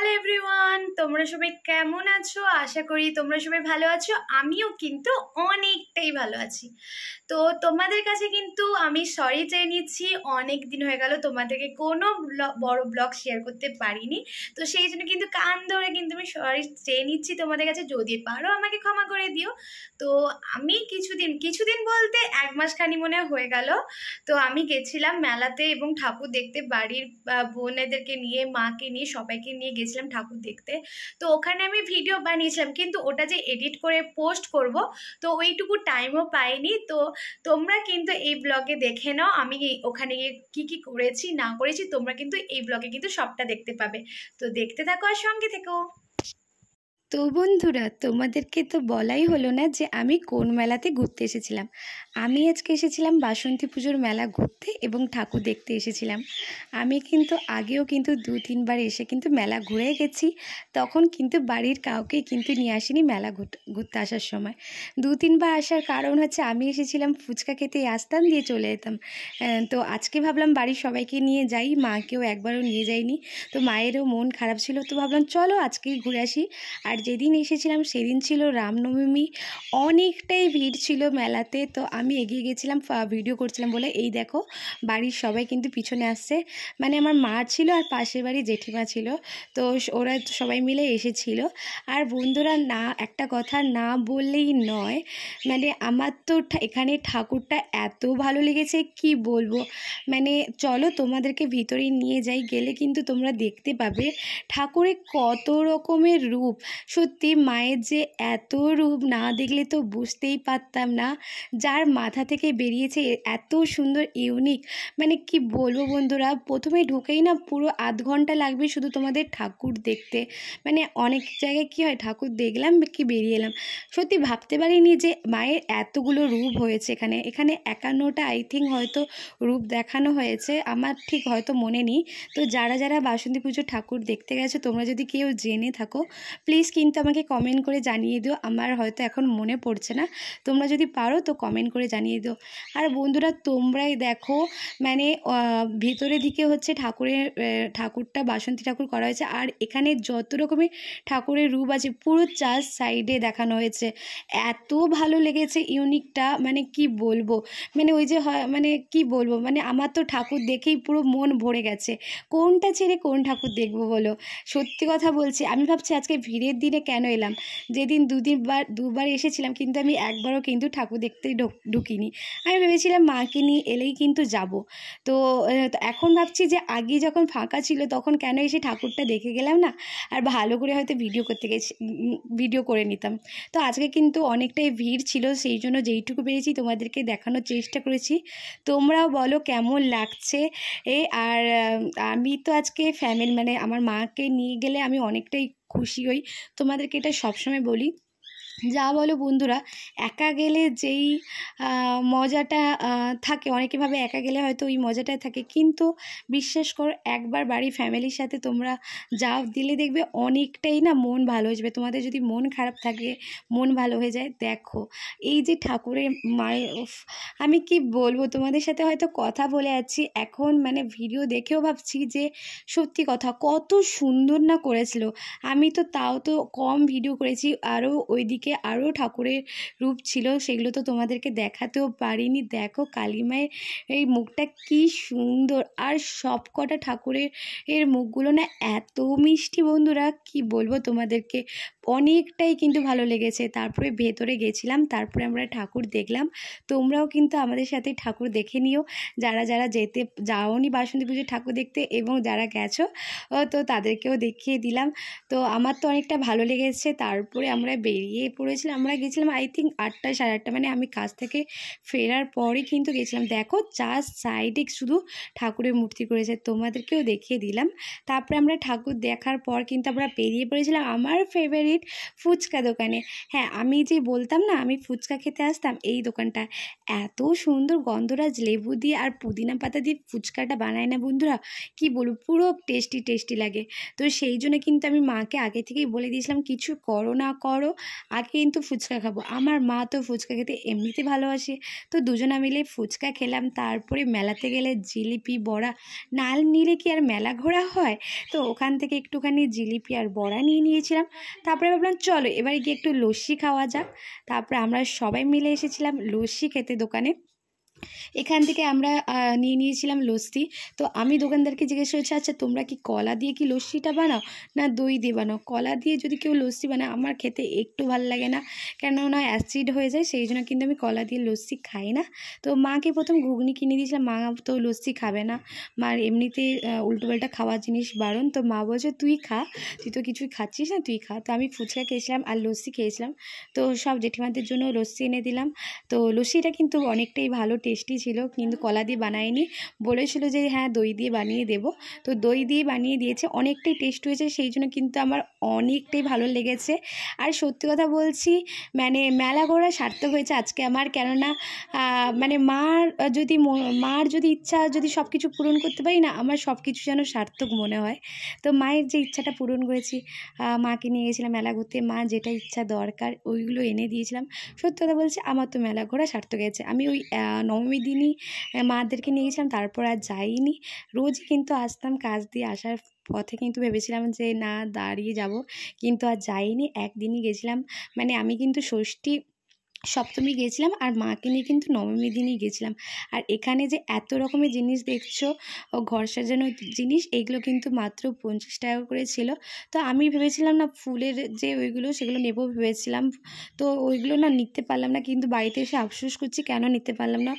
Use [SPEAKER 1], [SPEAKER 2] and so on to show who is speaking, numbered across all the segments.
[SPEAKER 1] Hello everyone, তোমরা সবাই কেমন আছো? আশা করি তোমরা সবাই ভালো আছো। আমিও কিন্তু অনেকটাই ভালো আছি। তো তোমাদের কাছে কিন্তু আমি সরি চেয়ে নিচ্ছি, অনেক দিন হয়ে গেল তোমাদেরকে কোনো বড় ব্লগ শেয়ার করতে পারিনি। তো সেই জন্য কিন্তু কান ধরে কিন্তু আমি সরি চেয়ে নিচ্ছি তোমাদের কাছে, যদি পারো আমাকে ক্ষমা করে দিও। তো আমি কিছুদিন বলতে 1 মাস খানি মনে হয়ে গেল। তো আমি গেছিলাম মেলাতে এবং ঠাকুর দেখতে, বাড়ির বোনেদেরকে নিয়ে, মাকে নিয়ে, সবাইকে নিয়ে গেছিলাম ঠাকুর দেখতে। তো ওখানে আমি ভিডিও বানিয়েছিলাম, কিন্তু ওটা যে এডিট করে পোস্ট করব, তো ওইটুকু টাইমও পাইনি। তো তোমরা কিন্তু এই ব্লগে দেখে নাও আমি ওখানে গিয়ে কী কী করেছি না করেছি, তোমরা কিন্তু এই ব্লগে কিন্তু সবটা দেখতে পাবে। তো দেখতে থাকো আর সঙ্গে থেকো।
[SPEAKER 2] তো বন্ধুরা, তোমাদেরকে তো বলাই হলো না যে আমি কোন মেলাতে ঘুরতে এসেছিলাম। আমি আজকে এসেছিলাম বাসন্তী পুজোর মেলা ঘুরতে এবং ঠাকুর দেখতে এসেছিলাম। আমি কিন্তু আগেও কিন্তু 2-3 বার এসে কিন্তু মেলা ঘুরে গেছি, তখন কিন্তু বাড়ির কাউকে কিন্তু নিয়ে আসিনি মেলা ঘুরতে আসার সময়। 2-3 বার আসার কারণ হচ্ছে আমি এসেছিলাম ফুচকা খেতে, আসতাম দিয়ে চলে যেতাম। তো আজকে ভাবলাম বাড়ির সবাইকে নিয়ে যাই, মাকেও একবারও নিয়ে যাইনি। তো মায়েরও মন খারাপ ছিল, তো ভাবলাম চলো আজকেই ঘুরে আসি। আর যেদিন এসেছিলাম সেদিন ছিল রামনবমী, অনেকটাই ভিড় ছিল মেলাতে। তো আমি এগিয়ে গেছিলাম ভিডিও করছিলাম বলে, এই দেখো বাড়ির সবাই কিন্তু পিছনে আসছে। মানে আমার মা ছিল আর পাশের বাড়ি জেঠিমা ছিল, তো ওরা সবাই মিলে এসেছিল। আর বন্ধুরা, না একটা কথা না বললেই নয়, মানে আমার তো এখানে ঠাকুরটা এত ভালো লেগেছে কি বলবো। মানে চলো তোমাদেরকে ভিতরে নিয়ে যাই, গেলে কিন্তু তোমরা দেখতে পাবে ঠাকুরের কত রকমের রূপ। সত্যি মায়ের যে এত রূপ না দেখলে তো বুঝতেই পারতাম না। যার মাথা থেকে বেরিয়েছে এত সুন্দর ইউনিক, মানে কি বলবো বন্ধুরা, প্রথমে ঢুকেই না পুরো আধ ঘন্টা লাগবে শুধু তোমাদের ঠাকুর দেখতে। মানে অনেক জায়গায় কি হয়, ঠাকুর দেখলাম কি বেরিয়ে এলাম। সত্যি ভাবতে পারিনি যে মায়ের এতগুলো রূপ হয়েছে এখানে। 51টা আই থিঙ্ক হয়তো রূপ দেখানো হয়েছে, আমার ঠিক হয়তো মনে নেই। তো যারা যারা বাসন্তী পুজোর ঠাকুর দেখতে গেছো, তোমরা যদি কেউ জেনে থাকো প্লিজ কিন্তু আমাকে কমেন্ট করে জানিয়ে দিও। আমার হয়তো এখন মনে পড়ছে না, তোমরা যদি পারো তো কমেন্ট করে জানিয়ে দিও। আর বন্ধুরা, তোমরাই দেখো, মানে ভিতরের দিকে হচ্ছে ঠাকুরটা বাসন্তী ঠাকুর করা হয়েছে। আর এখানে যত রকমের ঠাকুরের রূপ আছে পুরো 4 সাইডে দেখানো হয়েছে। এত ভালো লেগেছে ইউনিকটা, মানে কি বলবো। মানে ওই যে হয়, মানে কি বলবো, মানে আমার তো ঠাকুর দেখেই পুরো মন ভরে গেছে। কোনটা ছেড়ে কোন ঠাকুর দেখবো বলো। সত্যি কথা বলছি, আমি ভাবছি আজকে ভিড়ের দিনে কেন এলাম। যেদিন দুবার এসেছিলাম, কিন্তু আমি একবারও কিন্তু ঠাকুর দেখতে ঢুকিনি। আমি ভেবেছিলাম মাকে নিয়ে এলেই কিন্তু যাব। তো এখন ভাবছি যে আগে যখন ফাঁকা ছিল তখন কেন এসে ঠাকুরটা দেখে গেলাম না, আর ভালো করে হয়তো ভিডিও করে নিতাম। তো আজকে কিন্তু অনেকটাই ভিড় ছিল, সেই জন্য যেইটুকু পেরেছি তোমাদেরকে দেখানোর চেষ্টা করেছি। তোমরাও বলো কেমন লাগছে। আর আমি তো আজকে ফ্যামিলি, মানে আমার মাকে নিয়ে গেলে আমি অনেকটাই খুশি হই, তোমাদেরকে এটা সবসময় বলি। যা বলো বন্ধুরা, একা গেলে যেই মজাটা থাকে, অনেকে ভাবে একা গেলে হয়তো ওই মজাটা থাকে, কিন্তু বিশ্বাস করো একবার বাড়ি ফ্যামিলির সাথে তোমরা যাও, দিলে দেখবে অনেকটাই না মন ভালো হয়ে যাবে। তোমাদের যদি মন খারাপ থাকে, মন ভালো হয়ে যায়। দেখো এই যে ঠাকুরের মায়ের, আমি কি বলবো, তোমাদের সাথে হয়তো কথা বলে যাচ্ছি এখন, মানে ভিডিও দেখেও ভাবছি যে সত্যি কথা কত সুন্দর না করেছিল। আমি তো তাও তো কম ভিডিও করেছি, আরও ওইদিকে আরও ঠাকুরের রূপ ছিল, সেগুলো তো তোমাদেরকে দেখাতেও পারিনি। দেখো কালী মায়ের এই মুখটা কি সুন্দর, আর সব কটা ঠাকুরের মুখগুলো না এত মিষ্টি বন্ধুরা, কি বলবো তোমাদেরকে, অনেকটাই কিন্তু ভালো লেগেছে। তারপরে ভেতরে গেছিলাম, তারপরে আমরা ঠাকুর দেখলাম। তোমরাও কিন্তু আমাদের সাথে ঠাকুর দেখে নিও, যারা যারা যাওনি বাসন্তী পুজোর ঠাকুর দেখতে, এবং যারা গেছো তো তাদেরকেও দেখিয়ে দিলাম। তো আমার তো অনেকটা ভালো লেগেছে। তারপরে আমরা বেরিয়ে পড়েছিলাম, আমরা গেছিলাম আই থিঙ্ক 8টা 8:30, মানে আমি কাজ থেকে ফেরার পরই কিন্তু গেছিলাম। দেখো 4 সাইডে শুধু ঠাকুরের মূর্তি করেছে, তোমাদেরকেও দেখিয়ে দিলাম। তারপরে আমরা ঠাকুর দেখার পর কিন্তু আমরা বেরিয়ে পড়েছিলাম আমার ফেভারিট স্ট্রিট ফুচকা দোকানে। হ্যাঁ, আমি যে বলতাম না আমি ফুচকা খেতে আসতাম, এই দোকানটা এত সুন্দর গন্ধরাজ লেবু দিয়ে আর পুদিনা পাতা দিয়ে ফুচকাটা বানায় না বন্ধুরা, কি বলবো, পুরো টেস্টি টেস্টি লাগে। তো সেই জন্য কিন্তু আমি মাকে আগে থেকেই বলে দিয়েছিলাম কিছু করো না করো, আগে কিন্তু ফুচকা খাবো। আমার মা তো ফুচকা খেতে এমনিতে ভালোবাসে, তো দুজনা মিলে ফুচকা খেলাম। তারপরে মেলাতে গেলে জিলিপি বড়া না নিলে কি আর মেলা ঘোরা হয়, তো ওখান থেকে একটুখানি জিলিপি আর বড়া নিয়ে নিয়েছিলাম। তারপরে ভাবলাম চলো এবারে গিয়ে একটু লস্যি খাওয়া যাক। তারপরে আমরা সবাই মিলে এসেছিলাম লস্যি খেতে দোকানে। এখান থেকে আমরা নিয়ে নিয়েছিলাম লস্যি। তো আমি দোকানদারকে জিজ্ঞেস করছি, আচ্ছা তোমরা কি কলা দিয়ে কি লস্যিটা বানাও না দই দিয়ে বানাও? কলা দিয়ে যদি কেউ লস্যি বানায় আমার খেতে একটু ভালো লাগে না, কেননা অ্যাসিড হয়ে যায়, সেই জন্য কিন্তু আমি কলা দিয়ে লস্যি খাই না। তো মাকে প্রথম ঘুগনি কিনে দিয়েছিলাম, মা তো লস্যি খাবে না, মার এমনিতে উল্টোপাল্টা খাওয়ার জিনিস বারণ। তো মা বলছে তুই খা, তুই তো কিছুই খাচ্ছিস না, তুই খা। তো আমি ফুচকা খেয়েছিলাম আর লস্যি খেয়েছিলাম। তো সব জেঠিমাদের জন্য লস্যি এনে দিলাম। তো লস্যিটা কিন্তু অনেকটাই ভালো টেস্টি ছিল, কিন্তু কলা দিয়ে বানায়নি, বলেছিল যে হ্যাঁ দই দিয়ে বানিয়ে দেব। তো দই দিয়ে বানিয়ে দিয়েছে, অনেকটাই টেস্ট হয়েছে, সেই জন্য কিন্তু আমার অনেকটাই ভালো লেগেছে। আর সত্যি কথা বলছি, মানে মেলা ঘোরা সার্থক হয়েছে আজকে আমার, কেননা মানে মার যদি ইচ্ছা যদি সব কিছু পূরণ করতে পারি না, আমার সব কিছু যেন সার্থক মনে হয়। তো মায়ের যে ইচ্ছাটা পূরণ করেছি, মাকে নিয়ে গেছিলাম মেলা ঘুরতে, মা যেটা ইচ্ছা দরকার ওইগুলো এনে দিয়েছিলাম। সত্যি কথা বলছি আমার তো মেলা ঘোরা সার্থক হয়েছে। আমি ওই নবমীর দিনই মাদেরকে নিয়ে গেছিলাম, তারপর আর যাইনি। রোজই কিন্তু আসতাম, কাজ দিয়ে আসার পথে কিন্তু ভেবেছিলাম যে না দাঁড়িয়ে যাব, কিন্তু আর যাইনি, একদিনই গেছিলাম। মানে আমি কিন্তু ষষ্ঠী সপ্তমী গেছিলাম আর মাকে নিয়ে কিন্তু নবমী দিনই গেছিলাম। আর এখানে যে এত রকমের জিনিস দেখছো, ঘর সাজানোর জিনিস, এগুলো কিন্তু মাত্র 50 টাকা করে ছিল। তো আমি ভেবেছিলাম না ফুলের যে ওইগুলো সেগুলো নেবো ভেবেছিলাম, তো ওইগুলো না নিতে পারলাম না, কিন্তু বাড়িতে এসে আফসোস করছি কেন নিতে পারলাম না।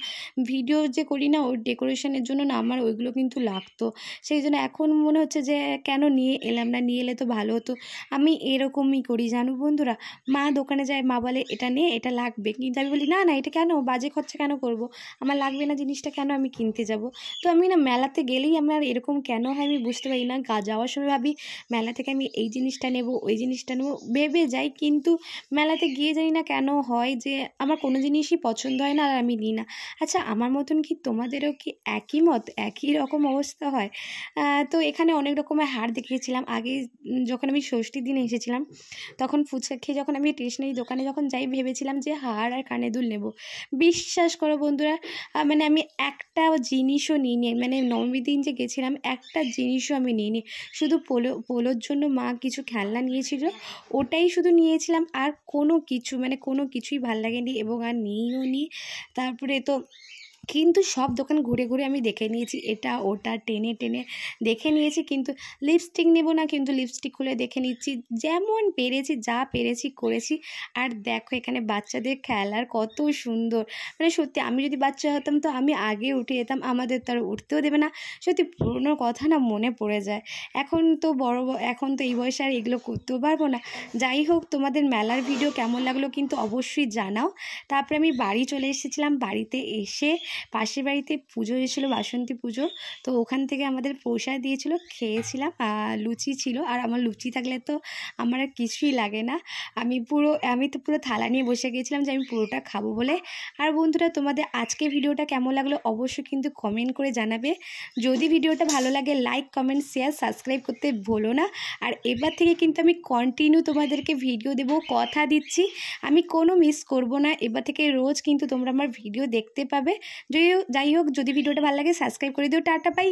[SPEAKER 2] ভিডিও যে করি না ওই ডেকোরেশনের জন্য না আমার ওইগুলো কিন্তু লাগতো, সেই জন্য এখন মনে হচ্ছে যে কেন নিয়ে এলাম না, নিয়ে এলে তো ভালো হতো। আমি এরকমই করি জানো বন্ধুরা, মা দোকানে যায়, মা বলে এটা নে এটা লাগবে, কিন্তু আমি বলি না না এটা কেন, বাজে খরচা কেন করব, আমার লাগবে না জিনিসটা, কেন আমি কিনতে যাব। তো আমি না মেলাতে গেলেই আমার এরকম কেন হয় আমি বুঝতে পারি না। যাওয়ার সময় ভাবি মেলা থেকে আমি এই জিনিসটা নেব ওই জিনিসটা নেব ভেবে যাই, কিন্তু মেলাতে গিয়ে জানি না কেন হয় যে আমার কোনো জিনিসই পছন্দ হয় না আর আমি নিই না। আচ্ছা আমার মতন কি তোমাদেরও কি একই মত, একই রকম অবস্থা হয়? তো এখানে অনেক রকমের হার দেখিয়েছিলাম আগে, যখন আমি ষষ্ঠীর দিনে এসেছিলাম তখন ফুচকা খেয়ে যখন আমি স্টেশনারি দোকানে যখন যাই ভেবেছিলাম যে হার আর কানের দুল নেব। বিশ্বাস করো বন্ধুরা, মানে আমি একটা জিনিসও নিইনি, মানে নবমীর দিন যে গেছিলাম একটা জিনিসও আমি নিইনি। শুধু পোলোর জন্য মা কিছু খেলনা নিয়েছিল, ওটাই শুধু নিয়েছিলাম, আর কোনো কিছু মানে কোনো কিছুই ভাল লাগেনি এবং আর নিইও নি। তারপরে তো কিন্তু সব দোকান ঘুরে ঘুরে আমি দেখে নিয়েছি, এটা ওটা টেনে টেনে দেখে নিয়েছি, কিন্তু লিপস্টিক নেব না, কিন্তু লিপস্টিক খুলে দেখে নিচ্ছি, যেমন পেরেছি যা পেরেছি করেছি। আর দেখো এখানে বাচ্চাদের খেলার কত সুন্দর, মানে সত্যি আমি যদি বাচ্চা হতাম তো আমি আগে উঠে যেতাম, আমাদের তো আর উঠতেও দেবে না। সত্যি পুরোনো কথা না মনে পড়ে যায়। এখন তো এখন তো এই বয়সে আর এগুলো করতেও পারবো না। যাই হোক, তোমাদের মেলার ভিডিও কেমন লাগলো কিন্তু অবশ্যই জানাও। তারপরে আমি বাড়ি চলে এসেছিলাম, বাড়িতে এসে পাশের বাড়িতে পুজো হয়েছিল, বাসন্তী পুজো, তো ওখান থেকে আমাদের প্রসাদ দিয়েছিল, খেয়েছিলাম। লুচি ছিল, আর আমার লুচি থাকলে তো আমার আর কিছুই লাগে না, আমি তো পুরো থালা নিয়ে বসে গিয়েছিলাম যে আমি পুরোটা খাবো বলে। আর বন্ধুরা তোমাদের আজকে ভিডিওটা কেমন লাগলো অবশ্যই কিন্তু কমেন্ট করে জানাবে। যদি ভিডিওটা ভালো লাগে লাইক কমেন্ট শেয়ার সাবস্ক্রাইব করতে ভুলো না। আর এবার থেকে কিন্তু আমি কন্টিনিউ তোমাদেরকে ভিডিও দেবো, কথা দিচ্ছি আমি কোনো মিস করব না। এবার থেকে রোজ কিন্তু তোমরা আমার ভিডিও দেখতে পাবে। যাই হোক, যদি ভিডিওটা ভালো লাগে সাবস্ক্রাইব করে দিও। Tata, by.